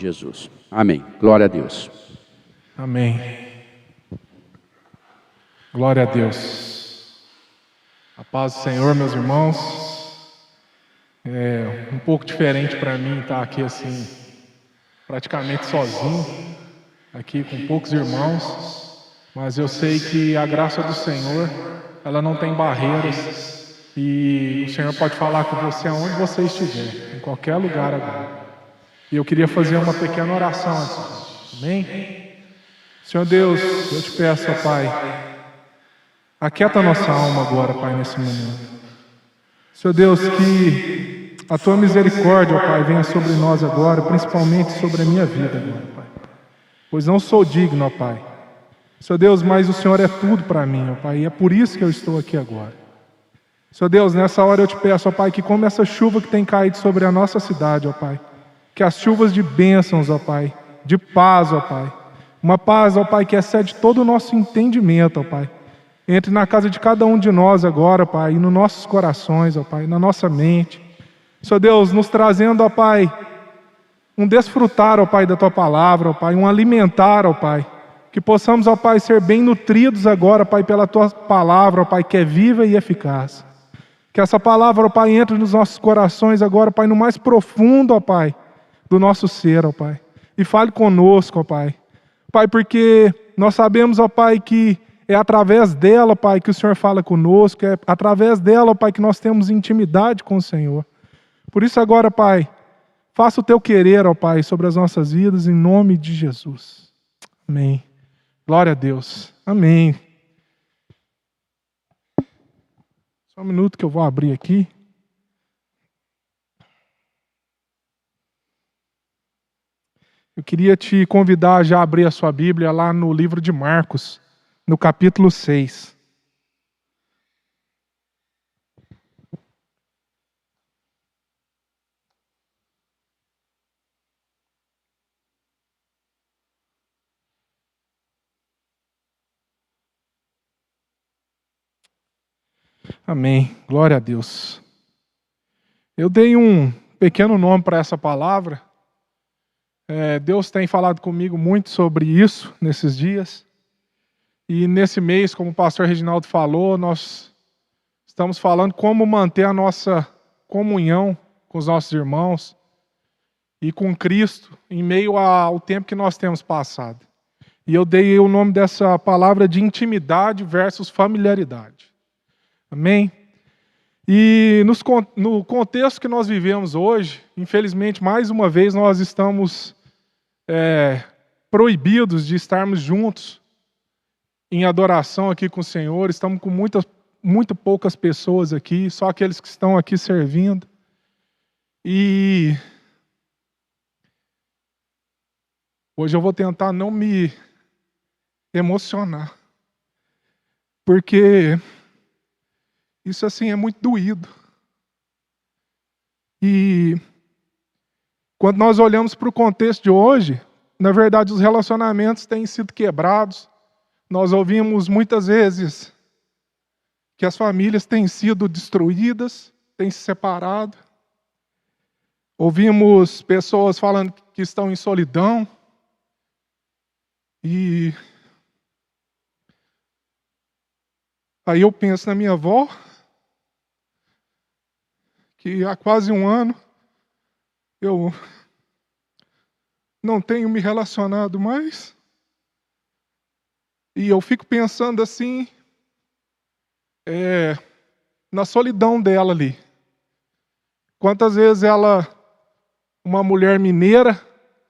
Jesus. Amém. Glória a Deus. Amém. Glória a Deus. A paz do Senhor, meus irmãos. É um pouco diferente para mim estar aqui assim, praticamente sozinho, aqui com poucos irmãos, mas eu sei que a graça do Senhor, ela não tem barreiras e o Senhor pode falar com você aonde você estiver, em qualquer lugar agora. E eu queria fazer uma pequena oração antes. Amém? Senhor Deus, eu te peço, ó Pai, aquieta a nossa alma agora, Pai, nesse momento. Senhor Deus, que a Tua misericórdia, ó Pai, venha sobre nós agora, principalmente sobre a minha vida agora, Pai. Pois não sou digno, ó Pai. Senhor Deus, mas o Senhor é tudo para mim, ó Pai, e é por isso que eu estou aqui agora. Senhor Deus, nessa hora eu te peço, ó Pai, que como essa chuva que tem caído sobre a nossa cidade, ó Pai, que as chuvas de bênçãos, ó Pai, de paz, ó Pai, uma paz, ó Pai, que excede todo o nosso entendimento, ó Pai, entre na casa de cada um de nós agora, Pai, e nos nossos corações, ó Pai, na nossa mente. Senhor Deus, nos trazendo, ó Pai, um desfrutar, ó Pai, da Tua palavra, ó Pai, um alimentar, ó Pai, que possamos, ó Pai, ser bem nutridos agora, Pai, pela Tua palavra, ó Pai, que é viva e eficaz. Que essa palavra, ó Pai, entre nos nossos corações agora, Pai, no mais profundo, ó Pai, do nosso ser, ó Pai. E fale conosco, ó Pai. Pai, porque nós sabemos, ó Pai, que é através dela, Pai, que o Senhor fala conosco, é através dela, ó Pai, que nós temos intimidade com o Senhor. Por isso agora, Pai, faça o Teu querer, ó Pai, sobre as nossas vidas, em nome de Jesus. Amém. Glória a Deus. Amém. Só um minuto que eu vou abrir aqui. Eu queria te convidar a já abrir a sua Bíblia lá no livro de Marcos, no capítulo 6. Amém. Glória a Deus. Eu dei um pequeno nome para essa palavra. Deus tem falado comigo muito sobre isso nesses dias. E nesse mês, como o pastor Reginaldo falou, nós estamos falando como manter a nossa comunhão com os nossos irmãos e com Cristo em meio ao tempo que nós temos passado. E eu dei o nome dessa palavra de intimidade versus familiaridade. Amém? E no contexto que nós vivemos hoje, infelizmente, mais uma vez, nós estamos proibidos de estarmos juntos em adoração aqui com o Senhor. Estamos com muito poucas pessoas aqui, só aqueles que estão aqui servindo. E hoje eu vou tentar não me emocionar, porque isso assim é muito doído. E quando nós olhamos para o contexto de hoje, na verdade os relacionamentos têm sido quebrados. Nós ouvimos muitas vezes que as famílias têm sido destruídas, têm se separado. Ouvimos pessoas falando que estão em solidão. E aí eu penso na minha avó, que há quase um ano eu não tenho me relacionado mais. E eu fico pensando assim, na solidão dela ali. Quantas vezes ela, uma mulher mineira,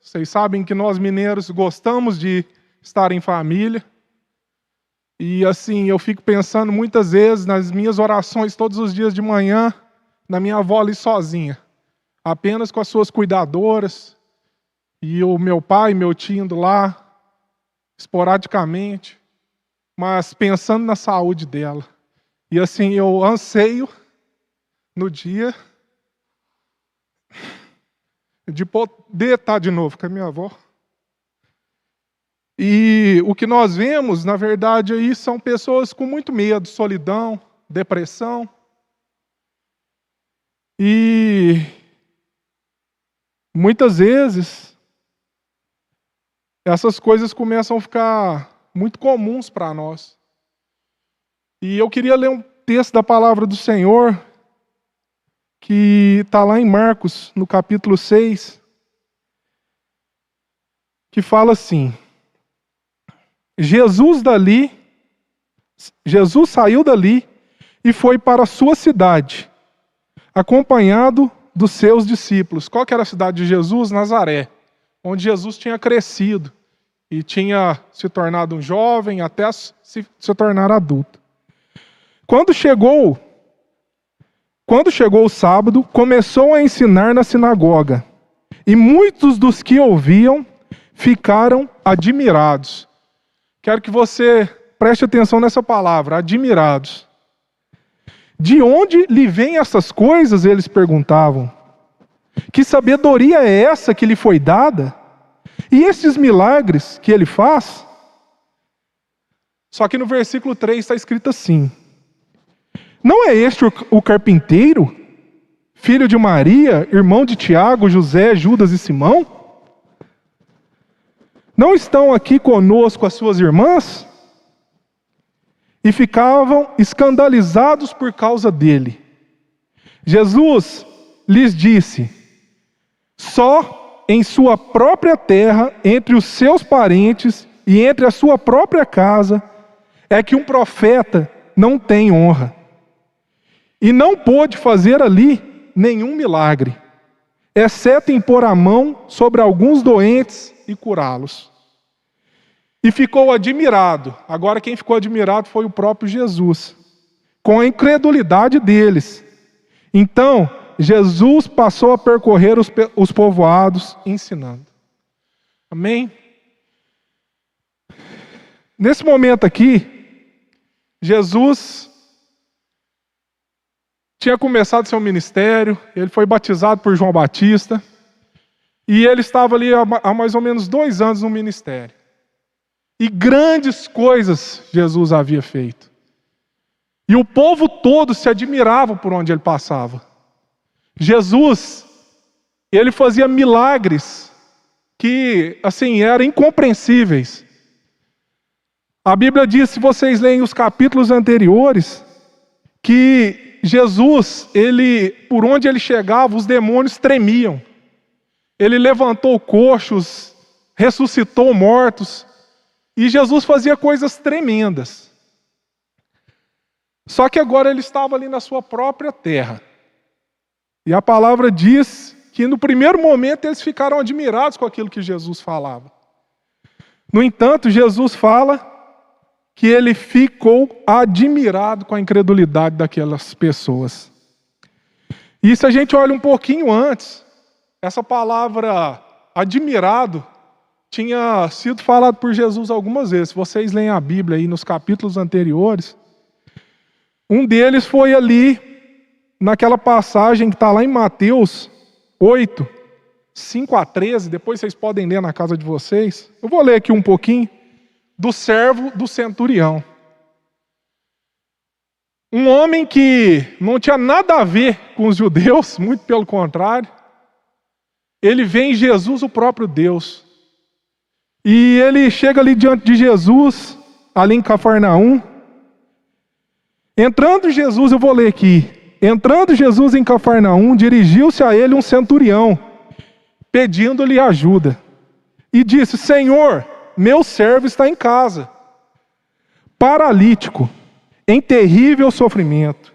vocês sabem que nós mineiros gostamos de estar em família. E assim, eu fico pensando muitas vezes nas minhas orações todos os dias de manhã, na minha avó ali sozinha, apenas com as suas cuidadoras, e o meu pai, meu tio indo lá, esporadicamente, mas pensando na saúde dela. E assim, eu anseio no dia de poder estar de novo com a minha avó. E o que nós vemos, na verdade, aí são pessoas com muito medo, solidão, depressão. E muitas vezes essas coisas começam a ficar muito comuns para nós. E eu queria ler um texto da palavra do Senhor, que está lá em Marcos, no capítulo 6, que fala assim: Jesus saiu dali e foi para a sua cidade, acompanhado dos seus discípulos. Qual que era a cidade de Jesus? Nazaré, onde Jesus tinha crescido e tinha se tornado um jovem até se tornar adulto. Quando chegou o sábado, começou a ensinar na sinagoga, e muitos dos que ouviam ficaram admirados. Quero que você preste atenção nessa palavra, admirados. De onde lhe vêm essas coisas? Eles perguntavam. Que sabedoria é essa que lhe foi dada? E esses milagres que ele faz? Só que no versículo 3 está escrito assim: não é este o carpinteiro, filho de Maria, irmão de Tiago, José, Judas e Simão? Não estão aqui conosco as suas irmãs? E ficavam escandalizados por causa dele. Jesus lhes disse: só em sua própria terra, entre os seus parentes e entre a sua própria casa, é que um profeta não tem honra. E não pôde fazer ali nenhum milagre, exceto impor a mão sobre alguns doentes e curá-los. E ficou admirado. Agora quem ficou admirado foi o próprio Jesus, com a incredulidade deles. Então, Jesus passou a percorrer os povoados ensinando. Amém? Nesse momento aqui, Jesus tinha começado seu ministério, ele foi batizado por João Batista, e ele estava ali há mais ou menos 2 anos no ministério. E grandes coisas Jesus havia feito. E o povo todo se admirava por onde ele passava. Jesus, ele fazia milagres que, assim, eram incompreensíveis. A Bíblia diz, se vocês leem os capítulos anteriores, que Jesus, por onde ele chegava, os demônios tremiam. Ele levantou coxos, ressuscitou mortos, e Jesus fazia coisas tremendas. Só que agora ele estava ali na sua própria terra. E a palavra diz que no primeiro momento eles ficaram admirados com aquilo que Jesus falava. No entanto, Jesus fala que ele ficou admirado com a incredulidade daquelas pessoas. E se a gente olha um pouquinho antes, essa palavra admirado tinha sido falado por Jesus algumas vezes. Se vocês leem a Bíblia aí nos capítulos anteriores, um deles foi ali, naquela passagem que está lá em Mateus 8, 5 a 13, depois vocês podem ler na casa de vocês. Eu vou ler aqui um pouquinho, do servo do centurião. Um homem que não tinha nada a ver com os judeus, muito pelo contrário. Ele vê em Jesus o próprio Deus. E ele chega ali diante de Jesus, ali em Cafarnaum. Entrando Jesus, eu vou ler aqui. Entrando Jesus em Cafarnaum, dirigiu-se a ele um centurião, pedindo-lhe ajuda. E disse: Senhor, meu servo está em casa, paralítico, em terrível sofrimento.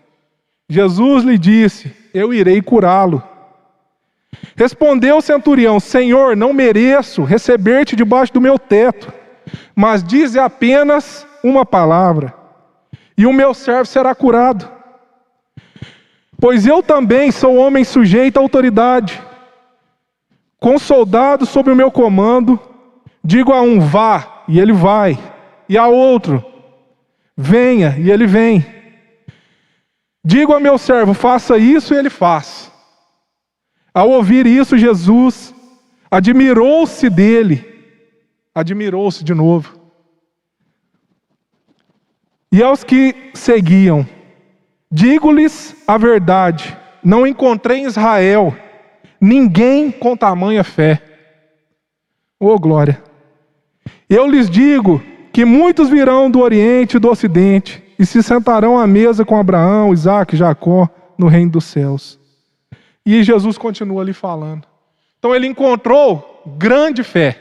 Jesus lhe disse: eu irei curá-lo. Respondeu o centurião: Senhor, não mereço receber-te debaixo do meu teto, mas dize apenas uma palavra, e o meu servo será curado. Pois eu também sou homem sujeito à autoridade, com soldados sob o meu comando. Digo a um: vá, e ele vai, e a outro: venha, e ele vem. Digo a meu servo: faça isso, e ele faz. Ao ouvir isso, Jesus admirou-se dele. Admirou-se de novo. E aos que seguiam: digo-lhes a verdade, não encontrei em Israel ninguém com tamanha fé. Oh, glória! Eu lhes digo que muitos virão do Oriente e do Ocidente e se sentarão à mesa com Abraão, Isaque e Jacó no reino dos céus. E Jesus continua ali falando. Então ele encontrou grande fé,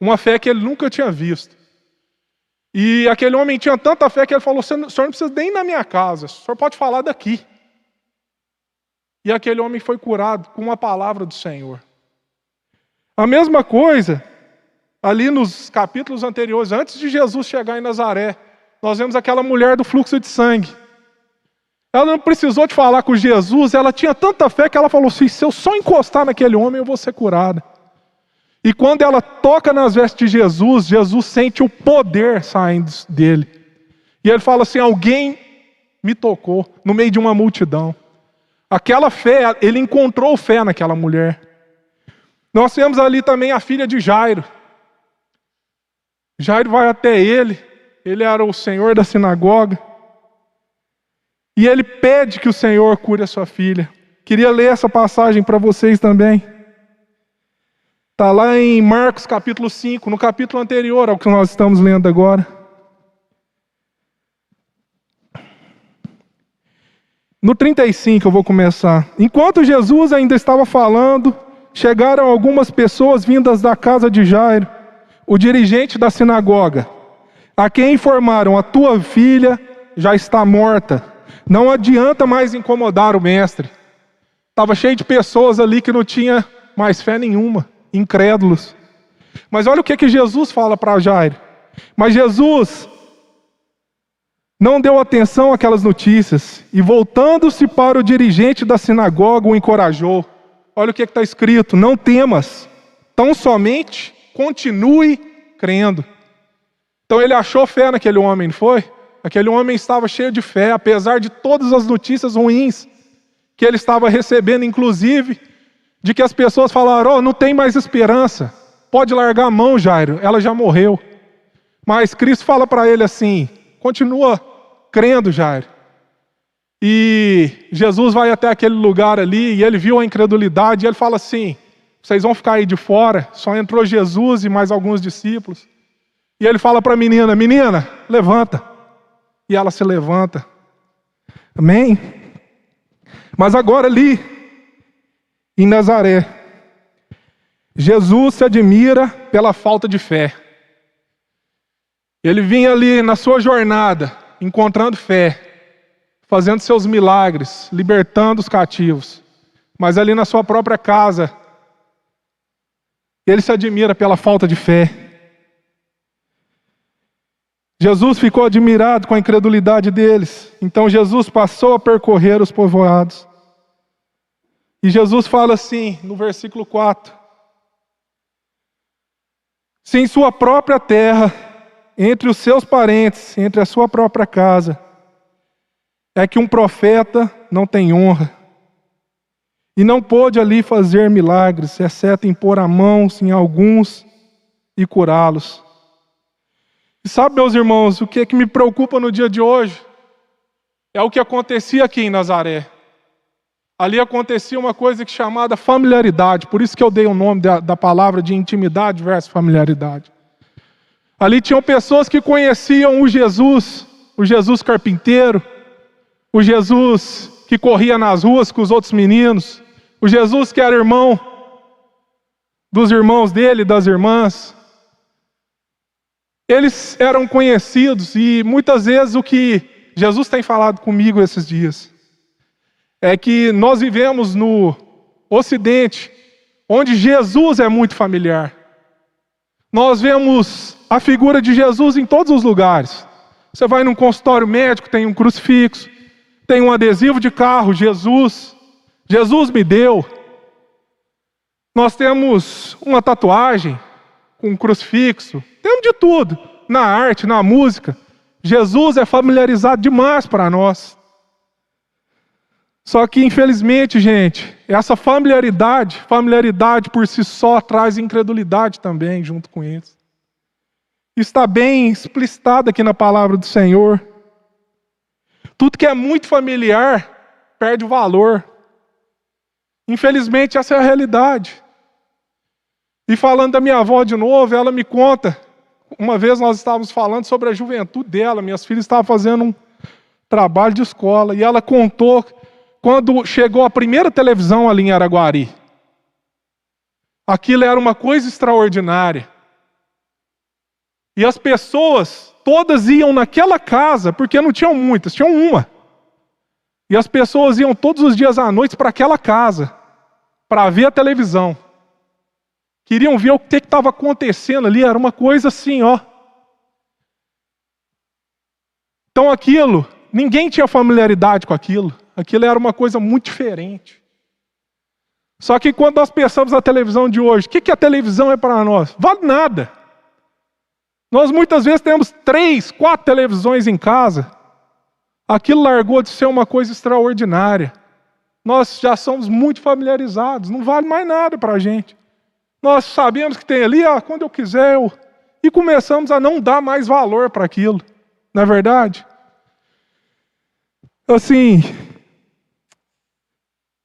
uma fé que ele nunca tinha visto. E aquele homem tinha tanta fé que ele falou: o senhor não precisa nem ir na minha casa, o senhor pode falar daqui. E aquele homem foi curado com uma palavra do Senhor. A mesma coisa, ali nos capítulos anteriores, antes de Jesus chegar em Nazaré, nós vemos aquela mulher do fluxo de sangue. Ela não precisou de falar com Jesus, ela tinha tanta fé que ela falou assim: se eu só encostar naquele homem, eu vou ser curada. E quando ela toca nas vestes de Jesus, Jesus sente o poder saindo dele. E ele fala assim: alguém me tocou no meio de uma multidão. Aquela fé, ele encontrou fé naquela mulher. Nós temos ali também a filha de Jairo. Jairo vai até ele era o senhor da sinagoga. E ele pede que o Senhor cure a sua filha. Queria ler essa passagem para vocês também. Está lá em Marcos capítulo 5, no capítulo anterior ao que nós estamos lendo agora. No 35 eu vou começar. Enquanto Jesus ainda estava falando, chegaram algumas pessoas vindas da casa de Jairo, o dirigente da sinagoga, a quem informaram: a tua filha já está morta. Não adianta mais incomodar o mestre. Estava cheio de pessoas ali que não tinha mais fé nenhuma, incrédulos. Mas olha o que Jesus fala para Jairo. Mas Jesus não deu atenção àquelas notícias e, voltando-se para o dirigente da sinagoga, o encorajou. Olha o que está escrito: não temas, tão somente continue crendo. Então ele achou fé naquele homem, não foi? Aquele homem estava cheio de fé, apesar de todas as notícias ruins que ele estava recebendo, inclusive de que as pessoas falaram: oh, não tem mais esperança, pode largar a mão, Jairo, ela já morreu. Mas Cristo fala para ele assim: continua crendo, Jairo. E Jesus vai até aquele lugar ali e ele viu a incredulidade e ele fala assim: vocês vão ficar aí de fora, só entrou Jesus e mais alguns discípulos. E ele fala para a menina: menina, levanta. E ela se levanta. Amém? Mas agora ali, em Nazaré, Jesus se admira pela falta de fé. Ele vinha ali na sua jornada, encontrando fé, fazendo seus milagres, libertando os cativos. Mas ali na sua própria casa, ele se admira pela falta de fé. Jesus ficou admirado com a incredulidade deles. Então Jesus passou a percorrer os povoados. E Jesus fala assim, no versículo 4. Se em sua própria terra, entre os seus parentes, entre a sua própria casa, é que um profeta não tem honra, e não pôde ali fazer milagres, exceto em pôr a mão em alguns e curá-los. E sabe, meus irmãos, o que me preocupa no dia de hoje? É o que acontecia aqui em Nazaré. Ali acontecia uma coisa chamada familiaridade, por isso que eu dei o nome da palavra de intimidade versus familiaridade. Ali tinham pessoas que conheciam o Jesus carpinteiro, o Jesus que corria nas ruas com os outros meninos, o Jesus que era irmão dos irmãos dele e das irmãs. Eles eram conhecidos e muitas vezes o que Jesus tem falado comigo esses dias é que nós vivemos no Ocidente, onde Jesus é muito familiar. Nós vemos a figura de Jesus em todos os lugares. Você vai num consultório médico, tem um crucifixo, tem um adesivo de carro, Jesus me deu. Nós temos uma tatuagem com um crucifixo, temos de tudo, na arte, na música. Jesus é familiarizado demais para nós. Só que, infelizmente, gente, essa familiaridade por si só traz incredulidade também junto com isso. Está bem explicitado aqui na palavra do Senhor. Tudo que é muito familiar perde o valor. Infelizmente, essa é a realidade. E falando da minha avó de novo, ela me conta uma vez nós estávamos falando sobre a juventude dela, minhas filhas estavam fazendo um trabalho de escola, e ela contou quando chegou a primeira televisão ali em Araguari. Aquilo era uma coisa extraordinária. E as pessoas todas iam naquela casa, porque não tinham muitas, tinham uma. E as pessoas iam todos os dias à noite para aquela casa, para ver a televisão. Queriam ver o que estava acontecendo ali, era uma coisa assim, ó. Então aquilo, ninguém tinha familiaridade com aquilo. Aquilo era uma coisa muito diferente. Só que quando nós pensamos na televisão de hoje, o que a televisão é para nós? Vale nada. Nós muitas vezes temos 3, 4 televisões em casa. Aquilo largou de ser uma coisa extraordinária. Nós já somos muito familiarizados, não vale mais nada para a gente. Nós sabemos que tem ali, quando eu quiser, e começamos a não dar mais valor para aquilo. Não é verdade? Assim,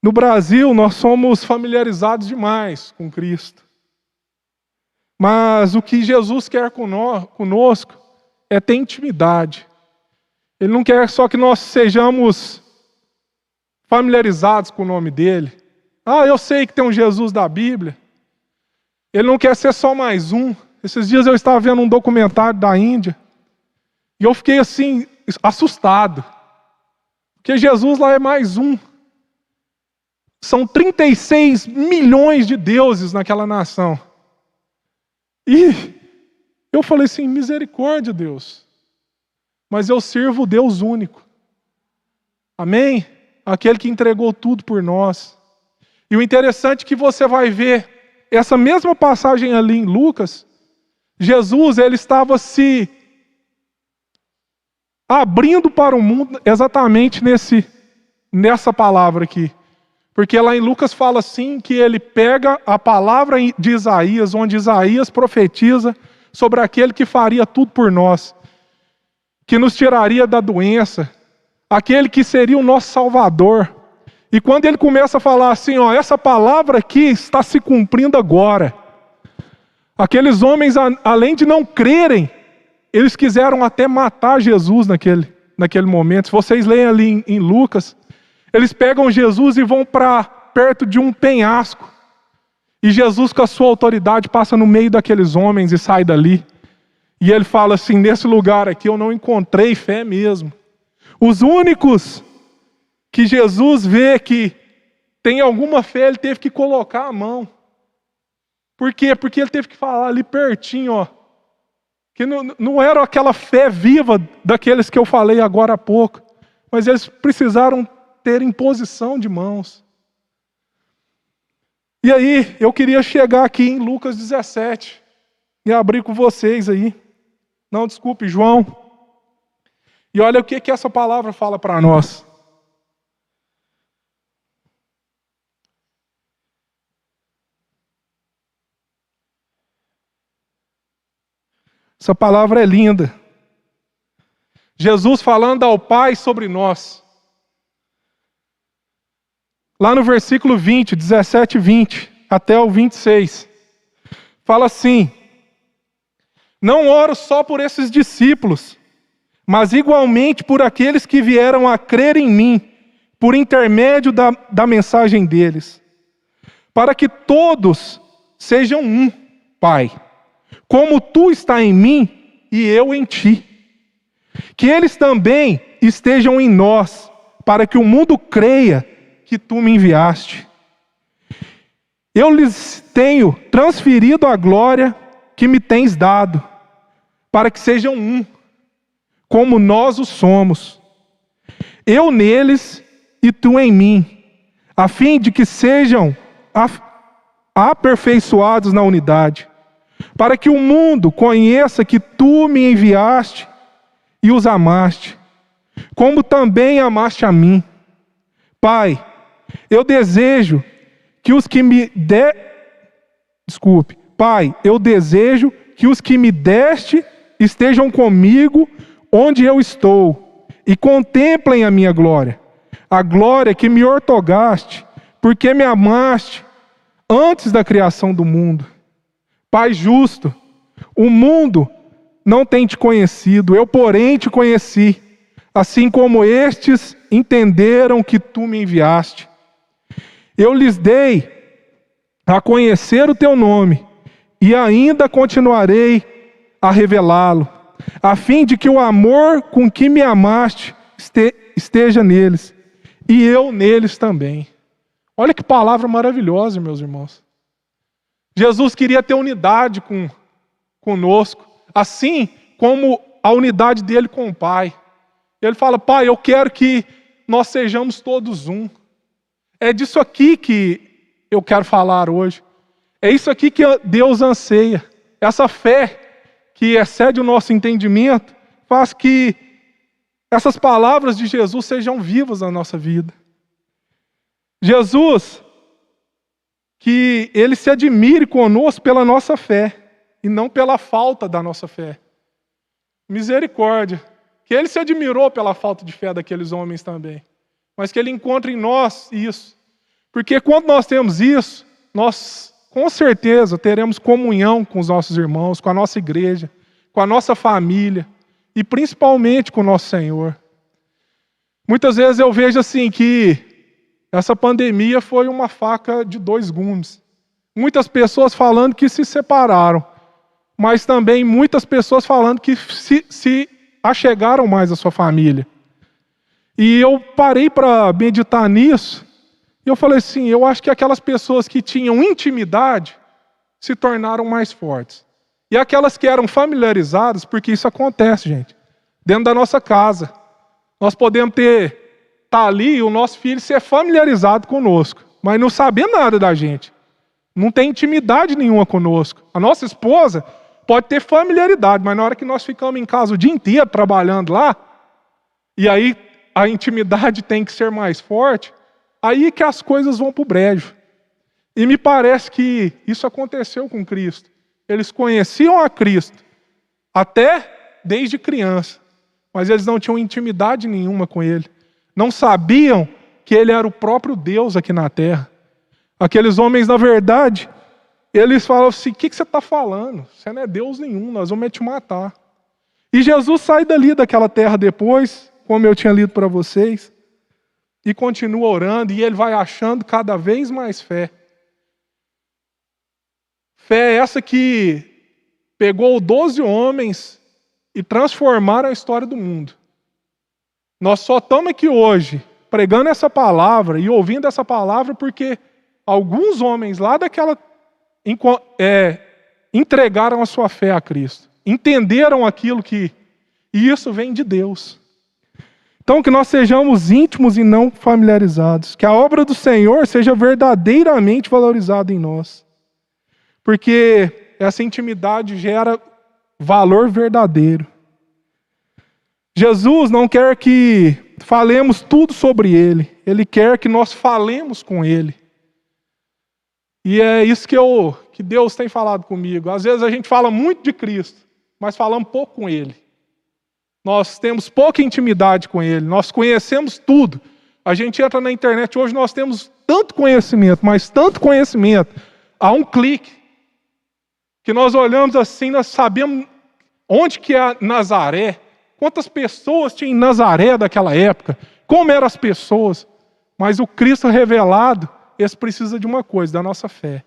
no Brasil nós somos familiarizados demais com Cristo. Mas o que Jesus quer conosco é ter intimidade. Ele não quer só que nós sejamos familiarizados com o nome dele. Eu sei que tem um Jesus da Bíblia. Ele não quer ser só mais um. Esses dias eu estava vendo um documentário da Índia. E eu fiquei assim, assustado. Porque Jesus lá é mais um. São 36 milhões de deuses naquela nação. E eu falei assim, misericórdia, Deus. Mas eu sirvo o Deus único. Amém? Aquele que entregou tudo por nós. E o interessante é que você vai ver essa mesma passagem ali em Lucas. Jesus, ele estava se abrindo para o mundo exatamente nessa palavra aqui. Porque lá em Lucas fala assim que ele pega a palavra de Isaías, onde Isaías profetiza sobre aquele que faria tudo por nós, que nos tiraria da doença, aquele que seria o nosso Salvador. E quando ele começa a falar assim, essa palavra aqui está se cumprindo agora. Aqueles homens, além de não crerem, eles quiseram até matar Jesus naquele momento. Se vocês leem ali em Lucas, eles pegam Jesus e vão para perto de um penhasco. E Jesus, com a sua autoridade, passa no meio daqueles homens e sai dali. E ele fala assim, nesse lugar aqui eu não encontrei fé mesmo. Os únicos que Jesus vê que tem alguma fé, ele teve que colocar a mão. Por quê? Porque ele teve que falar ali pertinho, que não era aquela fé viva daqueles que eu falei agora há pouco, mas eles precisaram ter imposição de mãos. E aí, eu queria chegar aqui em Lucas 17 e abrir com vocês aí. Não, desculpe, João. E olha o que essa palavra fala para nós. Essa palavra é linda. Jesus falando ao Pai sobre nós. Lá no versículo 20, 17 e 20, até o 26. Fala assim: não oro só por esses discípulos, mas igualmente por aqueles que vieram a crer em mim, por intermédio da mensagem deles. Para que todos sejam um, Pai, como tu está em mim e eu em ti. Que eles também estejam em nós, para que o mundo creia que tu me enviaste. Eu lhes tenho transferido a glória que me tens dado, para que sejam um, como nós o somos. Eu neles e tu em mim, a fim de que sejam aperfeiçoados na unidade, para que o mundo conheça que tu me enviaste e os amaste, como também amaste a mim. Pai, eu desejo que os que me Pai, eu desejo que os que me deste estejam comigo onde eu estou e contemplem a minha glória, a glória que me outorgaste, porque me amaste antes da criação do mundo. Pai justo, o mundo não têm te conhecido, eu, porém, te conheci, assim como estes entenderam que tu me enviaste. Eu lhes dei a conhecer o teu nome, e ainda continuarei a revelá-lo, a fim de que o amor com que me amaste esteja neles, e eu neles também. Olha que palavra maravilhosa, meus irmãos. Jesus queria ter unidade conosco, assim como a unidade dele com o Pai. Ele fala: Pai, eu quero que nós sejamos todos um. É disso aqui que eu quero falar hoje. É isso aqui que Deus anseia. Essa fé que excede o nosso entendimento faz que essas palavras de Jesus sejam vivas na nossa vida. Jesus, que Ele se admire conosco pela nossa fé e não pela falta da nossa fé. Misericórdia. Que Ele se admirou pela falta de fé daqueles homens também. Mas que Ele encontre em nós isso. Porque quando nós temos isso, nós com certeza teremos comunhão com os nossos irmãos, com a nossa igreja, com a nossa família e principalmente com o nosso Senhor. Muitas vezes eu vejo assim que essa pandemia foi uma faca de dois gumes. Muitas pessoas falando que se separaram, mas também muitas pessoas falando que se achegaram mais à sua família. E eu parei para meditar nisso, e eu falei assim, eu acho que aquelas pessoas que tinham intimidade se tornaram mais fortes. E aquelas que eram familiarizadas, porque isso acontece, gente, dentro da nossa casa. Nós podemos estar ali e o nosso filho ser familiarizado conosco, mas não saber nada da gente. Não tem intimidade nenhuma conosco. A nossa esposa pode ter familiaridade, mas na hora que nós ficamos em casa o dia inteiro trabalhando lá, e aí a intimidade tem que ser mais forte, aí que as coisas vão para o brejo. E me parece que isso aconteceu com Cristo. Eles conheciam a Cristo, até desde criança, mas eles não tinham intimidade nenhuma com Ele. Não sabiam que Ele era o próprio Deus aqui na terra. Aqueles homens, na verdade, eles falavam assim, o que você está falando? Você não é Deus nenhum, nós vamos te matar. E Jesus sai dali daquela terra depois, como eu tinha lido para vocês, e continua orando, e ele vai achando cada vez mais fé. Fé essa que pegou 12 homens e transformaram a história do mundo. Nós só estamos aqui hoje pregando essa palavra e ouvindo essa palavra porque alguns homens lá daquela entregaram a sua fé a Cristo. Entenderam aquilo e isso vem de Deus. Então que nós sejamos íntimos e não familiarizados. Que a obra do Senhor seja verdadeiramente valorizada em nós. Porque essa intimidade gera valor verdadeiro. Jesus não quer que falemos tudo sobre Ele. Ele quer que nós falemos com Ele. E é isso que Deus tem falado comigo. Às vezes a gente fala muito de Cristo, mas falamos pouco com Ele. Nós temos pouca intimidade com Ele. Nós conhecemos tudo. A gente entra na internet, hoje nós temos tanto conhecimento, mas tanto conhecimento, a um clique, que nós olhamos assim, nós sabemos onde que é Nazaré, quantas pessoas tinha em Nazaré daquela época, como eram as pessoas. Mas o Cristo revelado, esse precisa de uma coisa, da nossa fé.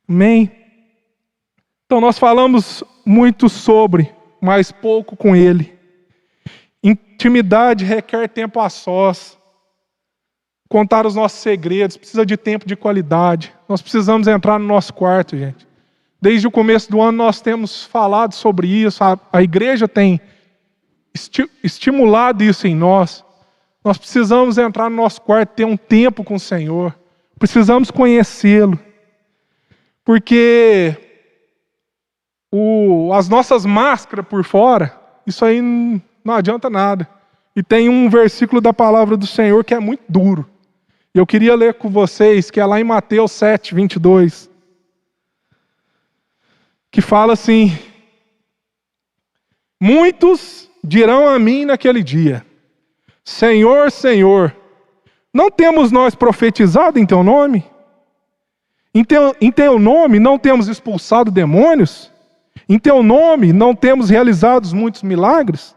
Amém? Então nós falamos muito sobre, mas pouco com Ele. Intimidade requer tempo a sós. Contar os nossos segredos, precisa de tempo de qualidade. Nós precisamos entrar no nosso quarto, gente. Desde o começo do ano nós temos falado sobre isso, a igreja tem estimulado isso em nós. Nós precisamos entrar no nosso quarto, ter um tempo com o Senhor. Precisamos conhecê-lo. Porque as nossas máscaras por fora, isso aí não adianta nada. E tem um versículo da palavra do Senhor que é muito duro. Eu queria ler com vocês, que é lá em Mateus 7, 22. Que fala assim: muitos dirão a mim naquele dia, Senhor, Senhor, não temos nós profetizado em Teu nome? Em teu nome não temos expulsado demônios? Em teu nome não temos realizado muitos milagres?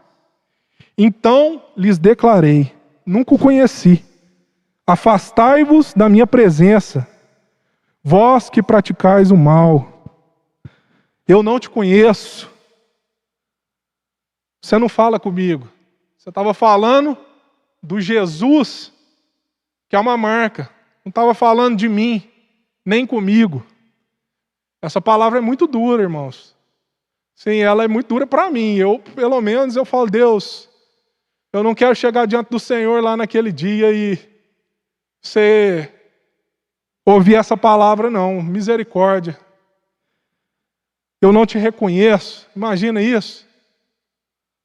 Então lhes declarei: nunca o conheci. Afastai-vos da minha presença, vós que praticais o mal. Eu não te conheço. Você não fala comigo. Você estava falando do Jesus, que é uma marca. Não estava falando de mim, nem comigo. Essa palavra é muito dura, irmãos. Sim, ela é muito dura para mim. Pelo menos, eu falo: Deus, eu não quero chegar diante do Senhor lá naquele dia e você ouvir essa palavra, não. Misericórdia. Eu não te reconheço. Imagina isso.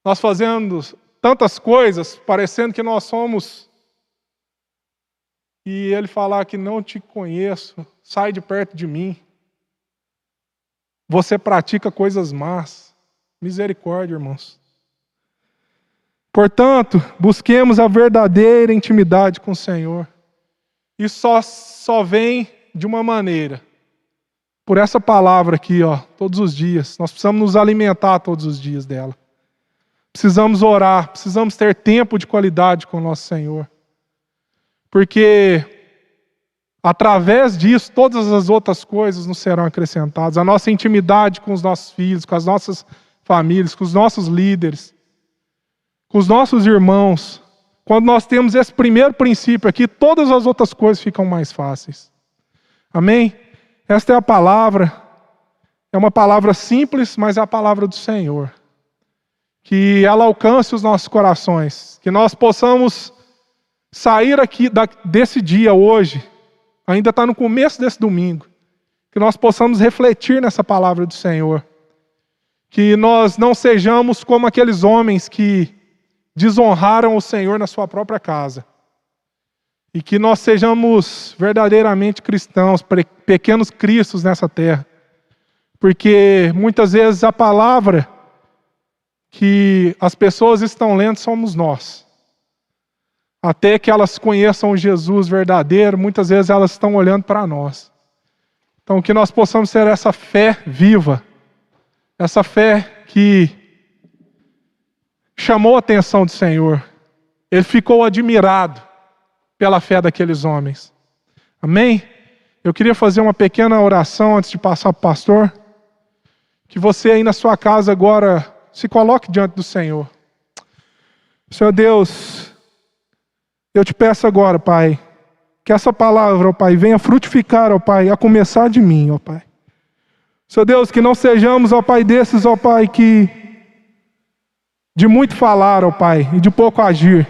Nós fazendo tantas coisas, parecendo que nós somos, e Ele falar que não te conheço, sai de perto de mim. Você pratica coisas más. Misericórdia, irmãos. Portanto, busquemos a verdadeira intimidade com o Senhor. E só vem de uma maneira. Por essa palavra aqui, todos os dias. Nós precisamos nos alimentar todos os dias dela. Precisamos orar, precisamos ter tempo de qualidade com o nosso Senhor. Porque através disso, todas as outras coisas nos serão acrescentadas. A nossa intimidade com os nossos filhos, com as nossas famílias, com os nossos líderes, com os nossos irmãos. Quando nós temos esse primeiro princípio aqui, todas as outras coisas ficam mais fáceis. Amém? Esta é a palavra. É uma palavra simples, mas é a palavra do Senhor. Que ela alcance os nossos corações. Que nós possamos sair aqui desse dia hoje. Ainda está no começo desse domingo. Que nós possamos refletir nessa palavra do Senhor. Que nós não sejamos como aqueles homens que desonraram o Senhor na sua própria casa. E que nós sejamos verdadeiramente cristãos, pequenos cristos nessa terra. Porque muitas vezes a palavra que as pessoas estão lendo somos nós. Até que elas conheçam o Jesus verdadeiro, muitas vezes elas estão olhando para nós. Então que nós possamos ter essa fé viva, essa fé que chamou a atenção do Senhor. Ele ficou admirado pela fé daqueles homens. Amém? Eu queria fazer uma pequena oração antes de passar para o pastor. Que você aí na sua casa agora se coloque diante do Senhor. Senhor Deus, eu te peço agora, Pai, que essa palavra, ó Pai, venha frutificar, ó Pai, a começar de mim, ó Pai. Senhor Deus, que não sejamos, ó Pai, desses, ó Pai, que de muito falar, ó Pai, e de pouco agir,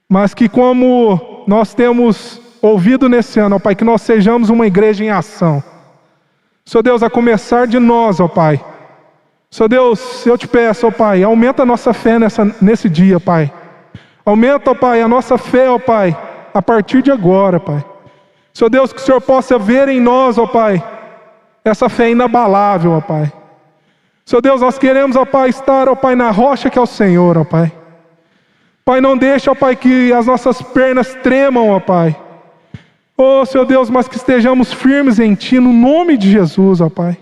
mas que como nós temos ouvido nesse ano, ó Pai, que nós sejamos uma igreja em ação. Senhor Deus, a começar de nós, ó Pai. Senhor Deus, eu te peço, ó Pai, aumenta a nossa fé nesse dia, Pai. Aumenta, ó Pai, a nossa fé, ó Pai, a partir de agora, Pai. Senhor Deus, que o Senhor possa ver em nós, ó Pai, essa fé inabalável, ó Pai. Senhor Deus, nós queremos, ó Pai, estar, ó Pai, na rocha que é o Senhor, ó Pai. Pai, não deixa, ó Pai, que as nossas pernas tremam, ó Pai. Oh, Senhor Deus, mas que estejamos firmes em Ti, no nome de Jesus, ó Pai.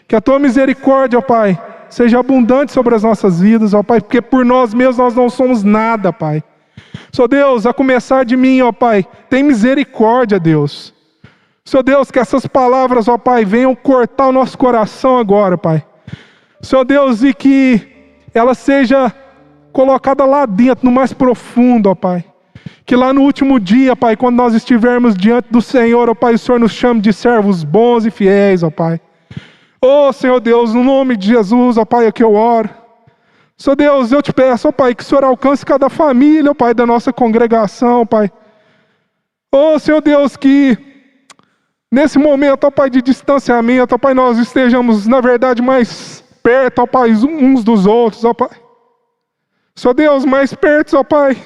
Que a Tua misericórdia, ó Pai, seja abundante sobre as nossas vidas, ó Pai, porque por nós mesmos nós não somos nada, Pai. Senhor Deus, a começar de mim, ó Pai, tem misericórdia, Deus. Senhor Deus, que essas palavras, ó Pai, venham cortar o nosso coração agora, Pai. Senhor Deus, e que ela seja colocada lá dentro, no mais profundo, ó Pai. Que lá no último dia, Pai, quando nós estivermos diante do Senhor, ó Pai, o Senhor nos chame de servos bons e fiéis, ó Pai. Oh, Senhor Deus, no nome de Jesus, ó Pai, é que eu oro. Senhor Deus, eu te peço, ó Pai, que o Senhor alcance cada família, ó Pai, da nossa congregação, ó Pai. Oh, Senhor Deus, que nesse momento, ó Pai, de distanciamento, ó Pai, nós estejamos, na verdade, mais perto, ó Pai, uns dos outros, ó Pai. Senhor Deus, mais perto, ó Pai,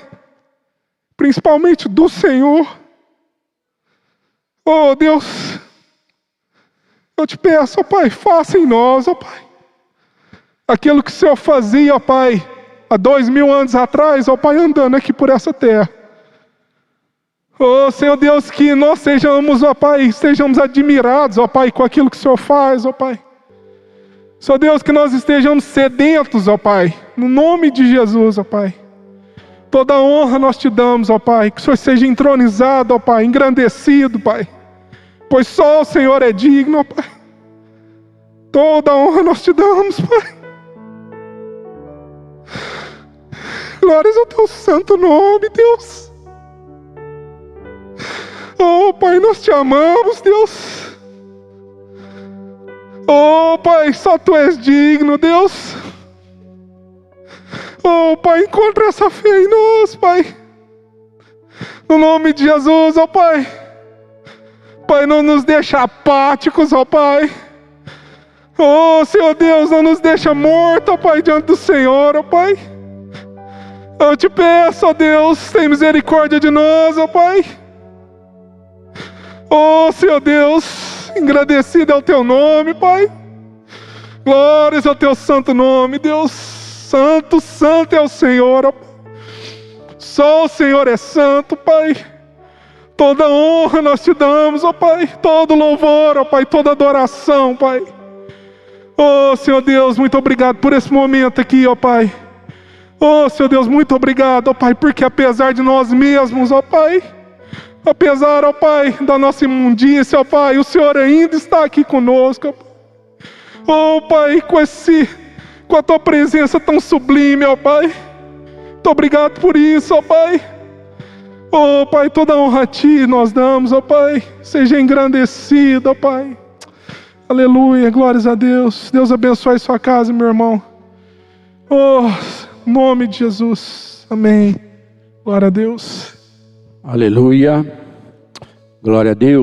principalmente do Senhor. Oh, Deus, eu te peço, ó Pai, faça em nós, ó Pai, aquilo que o Senhor fazia, ó Pai, há 2000 anos atrás, ó Pai, andando aqui por essa terra. Oh, Senhor Deus, que nós sejamos, ó Pai, sejamos admirados, ó Pai, com aquilo que o Senhor faz, ó Pai. Só Deus, que nós estejamos sedentos, ó Pai, no nome de Jesus, ó Pai. Toda honra nós te damos, ó Pai, que o Senhor seja entronizado, ó Pai, engrandecido, Pai, pois só o Senhor é digno, ó Pai. Toda honra nós te damos, Pai. Glórias ao teu santo nome, Deus. Oh, Pai, nós te amamos, Deus. Oh, Pai, só Tu és digno, Deus. Oh, Pai, encontra essa fé em nós, Pai. No nome de Jesus, ó Pai. Pai, não nos deixa apáticos, ó Pai. Oh, Senhor Deus, não nos deixa mortos, ó Pai, diante do Senhor, ó Pai. Eu te peço, ó Deus, tem misericórdia de nós, ó Pai. Oh, Senhor Deus, engrandecido é o Teu nome, Pai. Glórias ao Teu santo nome, Deus. Santo, santo é o Senhor, ó Pai. Só o Senhor é santo, Pai. Toda honra nós te damos, ó Pai. Todo louvor, ó Pai, toda adoração, Pai. Oh, Senhor Deus, muito obrigado por esse momento aqui, ó Pai. Oh, Senhor Deus, muito obrigado, ó Pai, porque apesar de nós mesmos, ó Pai, apesar, ó Pai, da nossa imundícia, ó Pai, o Senhor ainda está aqui conosco, ó Pai. Oh, Pai, com a Tua presença tão sublime, ó Pai. Muito obrigado por isso, ó Pai. Oh, Pai, toda honra a Ti nós damos, ó Pai. Seja engrandecido, ó Pai. Aleluia, glórias a Deus. Deus abençoe a sua casa, meu irmão. Oh, em nome de Jesus. Amém. Glória a Deus. Aleluia. Glória a Deus.